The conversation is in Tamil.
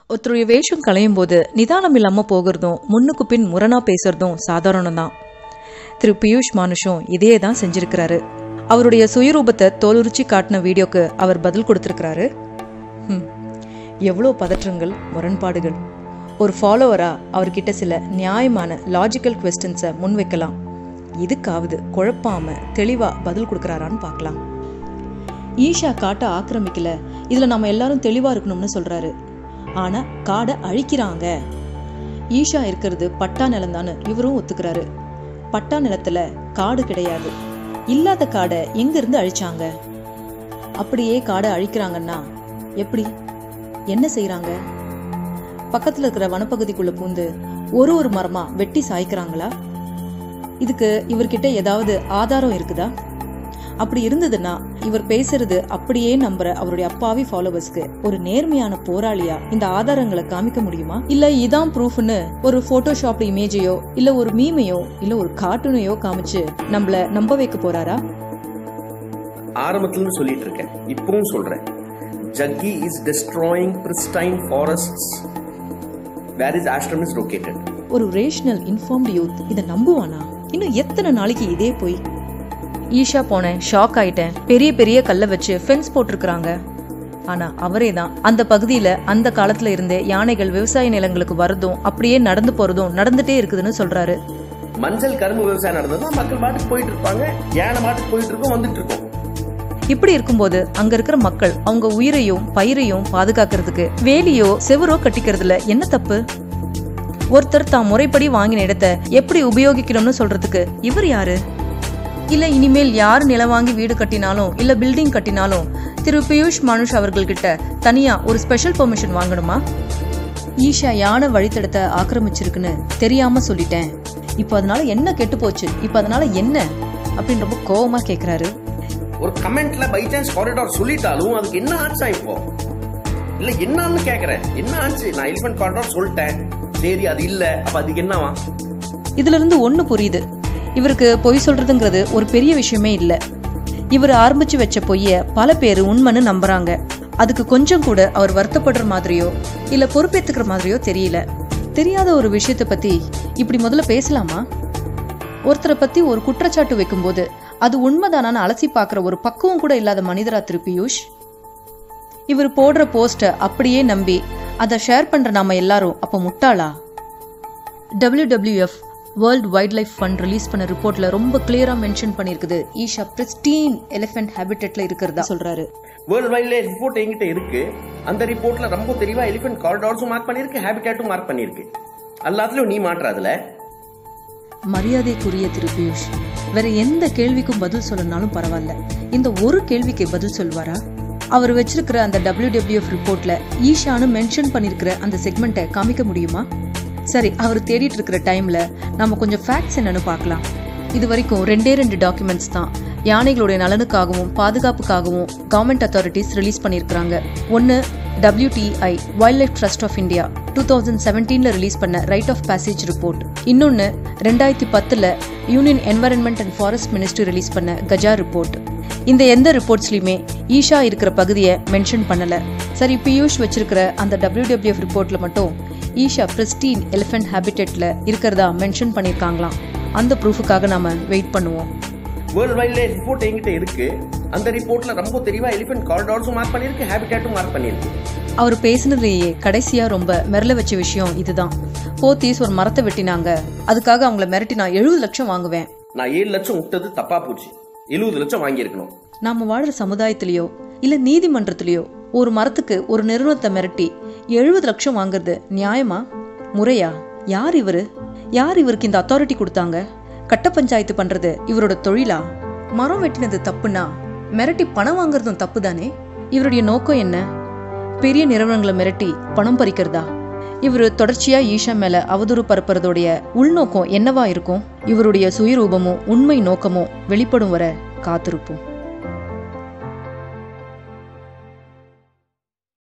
ஒருத்தருடைய வேஷம் களையும் போது நிதானம் இல்லாமல் போகிறதும் முன்னுக்கு பின் முரணா பேசுறதும் சாதாரணம் தான். திரு பியூஷ் மானுஷும் இதே தான் செஞ்சிருக்கிறாரு. அவருடைய சுயரூபத்தை தோலுரிச்சி காட்டின வீடியோக்கு அவர் பதில் கொடுத்துருக்கிறாரு. எவ்வளோ பதற்றங்கள், முரண்பாடுகள். ஒரு ஃபாலோவரா அவர்கிட்ட சில நியாயமான லாஜிக்கல் குவெஸ்டன்ஸை முன்வைக்கலாம். இதுக்காவது குழப்பாம தெளிவா பதில் கொடுக்குறாரான்னு பார்க்கலாம். ஈஷா காட்டை ஆக்கிரமிக்கல, இதுல நம்ம எல்லாரும் தெளிவா இருக்கணும்னு சொல்றாரு. ஆனா காடை அழிக்கிறாங்க. ஈஷா இருக்கிறது பட்டா நிலம்தான்னு இவரும் ஒத்துக்கிறாரு. பட்டா நிலத்துல காடு கிடையாது. இல்லாத காடை எங்க இருந்து அழிச்சாங்க? அப்படியே காடை அழிக்கிறாங்கன்னா எப்படி, என்ன செய்யறாங்க? பக்கத்துல இருக்கிற வனப்பகுதிக்குள்ள பூந்து ஒரு மரமா வெட்டி சாய்க்கிறாங்களா? இதுக்கு இவர்கிட்ட ஏதாவது ஆதாரம் இருக்குதா? அப்படி இருந்ததுன்னா இவர் பேசுறது அப்படியே நம்புற அவருடைய அப்பாவி ஃபாலோவர்ஸ்க்கு ஒரு நேர்மையான போராளியா இந்த ஆதாரங்களை காமிக்க முடியுமா? இல்ல இதான் ப்ரூஃப்னு ஒரு போட்டோஷாப் இமேஜையோ இல்ல ஒரு மீமையோ இல்ல ஒரு கார்ட்டூனையோ காமிச்சு நம்மள நம்ப வைக்க போறாரா? ஆரம்பத்துல சொல்லிட்டு இருக்கேன், இப்பவும் சொல்றேன். Jaggi is destroying pristine forests where his ashram is located. ஒரு ரேஷனல் இன்ஃபார்ம்டு யூத் இதை நம்புவானா? இன்னும் எத்தனை நாளைக்கு இதே போய்? ஈஷா போனேன், ஷாக் ஆயிட்டேன், பெரிய பெரிய கல்லை வச்சு ஃபென்ஸ் போட்டிருக்கிறாங்க. ஆனா அவரே தான் அந்த பகுதியில அந்த காலத்துல இருந்தே யானைகள் விவசாய நிலங்களுக்கு வரதும் அப்படியே நடந்து போறதும் நடந்துட்டே இருக்குதுன்னு சொல்றாரு. மஞ்சள் கரும்பு விவசாயம் நடந்ததும் மக்கள் மாட்டுக்கு போயிட்டு இருப்பாங்க, யானை மாட்டுக்கு போயிட்டு இருக்கோம், வந்துட்டு இருக்கோம். இப்படி இருக்கும்போது அங்க இருக்கிற மக்கள் அவங்க உயிரையும் பயிரையும் பாதுகாக்கிறதுக்கு வேலியோ செவரோ கட்டிக்கிறதுல என்ன தப்பு? ஒருத்தர் தான் முறைப்படி வாங்கின இடத்தை எப்படி உபயோகிக்கணும்னு சொல்றதுக்கு இவர் யாரு? இல்ல இனிமேல் யார் நிலம் வாங்கி வீடு கட்டினாலும் இல்ல பில்டிங் கட்டினாலும் திரு பியூஷ் மானுஷ் அவர்கள்கிட்ட தனியா ஒரு ஸ்பெஷல் பெர்மிஷன் வாங்கணுமா? ஈஷா யானை வழித்தடத்தை ஆக்கிரமிச்சிருக்குன்னு தெரியாம சொல்லிட்டேன், இப்ப அதனால என்ன கெட்டு போச்சு, இப்ப அதனால என்ன அப்படின்னு ரொம்ப கோவமா கேக்குறாரு. ஒரு கமெண்ட்ல பை சான்ஸ் காரிடார் சொல்லிட்டாலும் அதுக்கு என்ன ஆச்சா? இப்போ இல்ல என்னன்னு கேக்குறேன், என்ன ஆச்சு? நான் எலிஃபென்ட் காரிடார் சொல்லிட்டேன், சரி அது இல்ல, அப்ப அதுக்கு என்னவா? இதுல இருந்து ஒண்ணு புரியுது, இவருக்கு பொய் சொல்றதுங்கிறது ஒரு பெரிய விஷயமே இல்ல. இவர் ஆரம்பிச்சு வச்ச பொய்ய பல பேரு உண்மைன்னு நம்புறாங்க. அதுக்கு கொஞ்சம் கூட அவர் வருத்தப்படுற மாதிரியோ இல்ல பொறுப்பேத்துக்கிற மாதிரியோ தெரியல. தெரியாத ஒரு விஷயத்த பத்தி இப்படி முதல்ல பேசலாமா? ஒருத்தரை பத்தி ஒரு குற்றச்சாட்டு வைக்கும் போது அது உண்மைதானான்னு அலசி பாக்குற ஒரு பக்குவம் கூட இல்லாத மனிதரா திரு பியூஷ்? இவர் போடுற போஸ்ட அப்படியே நம்பி அதை ஷேர் பண்ற நாம எல்லாரும் அப்ப முட்டாளா? WWF world wild life fund release பண்ண ரிப்போர்ட்ல ரொம்ப கிளியரா மென்ஷன் பண்ணிருக்குது, ஈஷா பிரிஸ்டீன் எலிஃபென்ட் ஹேபிடேட்ல இருக்கிறதா சொல்றாரு. வேர்ல்ட் வைல்ட் லைஃப் ரிப்போர்ட் என்கிட்ட இருக்கு. அந்த ரிப்போர்ட்ல ரொம்ப தெளிவா எலிஃபென்ட் காரிடார்ஸும் மார்க் பண்ணிருக்கு, ஹேபிடேட்டும் மார்க் பண்ணிருக்கு. எல்லாத்துலயும் நீ மாற்றாதுல. மரியாதைக்குரிய திரு பியூஷ், வேற எந்த கேள்விக்கும் பதில் சொல்லனாலும் பரவாயில்ல, இந்த ஒரு கேள்விக்கு பதில் சொல்வாரா? அவர் வச்சிருக்கிற அந்த WWF ரிப்போர்ட்ல ஈஷான்னு மென்ஷன் பண்ணிருக்கிற அந்த செக்மெண்ட்டை காமிக்க முடியுமா? சரி, அவர் தேடிட்டு இருக்கிற டைம்ல நம்ம கொஞ்சம் ஃபேக்ட்ஸ் என்னன்னு பார்க்கலாம். இது வரைக்கும் 2 டாக்குமெண்ட்ஸ் தான் யானைகளுடைய நலனுக்காகவும் பாதுகாப்புக்காகவும் கவர்மெண்ட் அத்தாரிட்டிஸ் ரிலீஸ் பண்ணிருக்காங்க. ஒன்னு WTI wild life trust of India 2017ல ரிலீஸ் பண்ண ரைட் ஆஃப் பேசேஜ் ரிப்போர்ட். இன்னொன்னு 2010ல union environment and forest ministry release பண்ண கஜா ரிப்போர்ட். இந்த எந்த ரிப்போர்ட்ஸ்லயுமே ஈஷா இருக்கிற பகுதியை மென்ஷன் பண்ணல. சரி, பியூஷ் வச்சிருக்கிற அந்த WWF ரிப்போர்ட்ல மட்டும் ஈஷா பிரிஸ்டீன் எலிஃபென்ட் ஹேபிடேட்ல இருக்கிறதா மென்ஷன் பண்ணிருக்காங்களாம். அந்த ப்ரூஃபுக்காக நாம வெயிட் பண்ணுவோம். வேர்ல்ட் வைல்ட் லைஃப் ரிப்போர்ட் என்கிட்ட இருக்கு. அந்த ரிப்போர்ட்ல ரொம்ப தெளிவா எலிஃபென்ட் காரிடார்ஸும் மார்க் பண்ணிருக்கு, ஹேபிடேட்டும் மார்க் பண்ணிருக்கு. அவர் பேசினதுலயே கடைசியா ரொம்ப மிரள வச்ச விஷயம் இதுதான். போத்தீஸ் ஒரு மரத்தை வெட்டினாங்க, அதுக்காக அவங்கள மிரட்டி நான் 70 லட்சம் வாங்குவேன். நான் 7 லட்சம் விட்டது தப்பா போச்சு, 70 லட்சம் வாங்கி இருக்கணும். நாம வாழ்ற சமுதாயத்திலயோ இல்ல நீதிமன்றத்திலயோ ஒரு மரத்துக்கு ஒரு நிறுவனத்தை மிரட்டி 70 லட்சம் வாங்குறது நியாயமா, முறையா? யார் இவரு? யார் இவருக்கு இந்த அத்தாரிட்டி கொடுத்தாங்க? கட்ட பஞ்சாயத்து பண்றது இவரோட தொழிலா? மரம் வெட்டினது தப்புனா மிரட்டி பணம் வாங்குறதும் தப்பு தானே? இவருடைய நோக்கம் என்ன? பெரிய நிறுவனங்களை மிரட்டி பணம் பறிக்கிறதா? இவரு தொடர்ச்சியா ஈஷா மேல அவதூறு பரப்புறதோடைய உள்நோக்கம் என்னவா இருக்கும்? இவருடைய சுயரூபமும் உண்மை நோக்கமும் வெளிப்படும் வர காத்திருப்போம்.